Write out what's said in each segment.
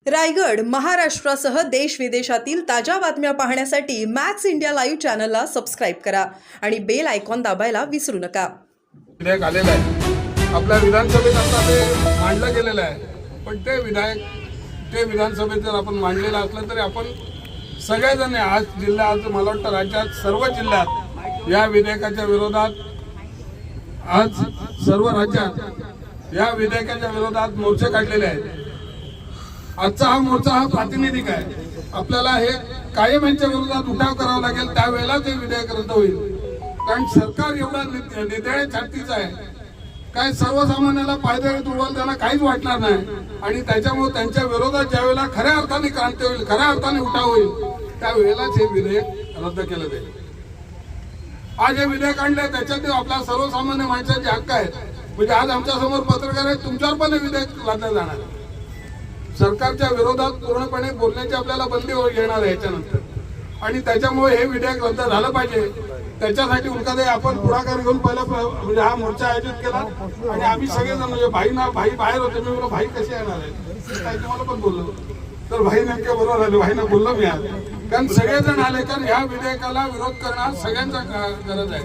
रायगड महाराष्ट्रासह देश विदेशातील ताज्या बातम्या पाहण्यासाठी मॅक्स इंडिया लाईव्ह चॅनलला सबस्क्राईब करा आणि बेल आयकॉन दाबायला विसरू नका। विधेयक आलेलं आहे आपल्या विधानसभेत आता ते मांडलं गेलेलं आहे, पण ते विधानसभेत जर आपण मांडलेलं असलं तरी आपण सगळेजण आज जिल्ह्यात मला वाटतं राज्यात सर्व जिल्ह्यात या विधेयकाच्या विरोधात आज सर्व राज्यात या विधेयकाच्या विरोधात मोर्चे काढलेले आहेत। आजचा हा मोर्चा हा प्रातिनिधिक आहे। आपल्याला हे कायम यांच्या विरोधात उठाव करावा लागेल, त्यावेळेला ते विधेयक रद्द होईल। कारण सरकार एवढा निधड्या छातीचं आहे, काय सर्वसामान्याला फायदा उडवाल त्यांना काहीच वाटणार नाही आणि त्याच्यामुळे त्यांच्या विरोधात ज्यावेळेला खऱ्या अर्थाने क्रांती होईल, खऱ्या अर्थाने उठाव होईल, त्यावेळेलाच हे विधेयक रद्द केलं जाईल। आज हे विधेयक आणले त्याच्यात आपल्या सर्वसामान्य माणसाचे हक्क आहेत। म्हणजे आज आमच्या समोर पत्रकार आहेत, तुमच्यावर पण हे विधेयक लादलं जाणार। सरकारच्या विरोधात पूर्णपणे बोलण्याची आपल्याला बंदी येणार आहे याच्यानंतर, आणि त्याच्यामुळे हे विधेयक रद्द झालं पाहिजे। त्याच्यासाठी उलकादे आपण पुढाकार घेऊन पहिला म्हणजे हा मोर्चा आयोजित केला आणि आम्ही सगळेजण म्हणजे भाई बाहेर होते। मी बोललो भाई कसे येणार आहे, काही तुम्हाला पण बोललो तर भाई नेमके बरोबर आले, भाईना बोललो मी आज, कारण सगळेजण आले। कारण ह्या विधेयकाला विरोध करणं सगळ्यांचा गरज आहे,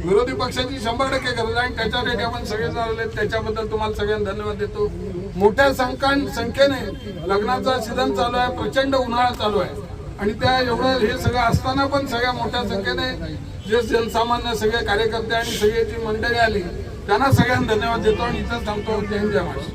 विरोधी पक्षाची 100% गरज आहे आणि त्याच्यासाठी आपण सगळेजण आले। त्याच्याबद्दल तुम्हाला सगळ्यांना धन्यवाद देतो। मोठ्या संख्येने लग्नाचा सीझन चालू आहे, प्रचंड उन्हाळा चालू आहे आणि त्या एवढं हे सगळं असताना पण सगळ्या मोठ्या संख्येने जे जनसामान्य सगळे कार्यकर्ते आणि सगळी जी मंडळी आली त्यांना सगळ्यांना धन्यवाद देतो आणि इथंच थांबतो। जय हिंद, जय महाराष्ट्र।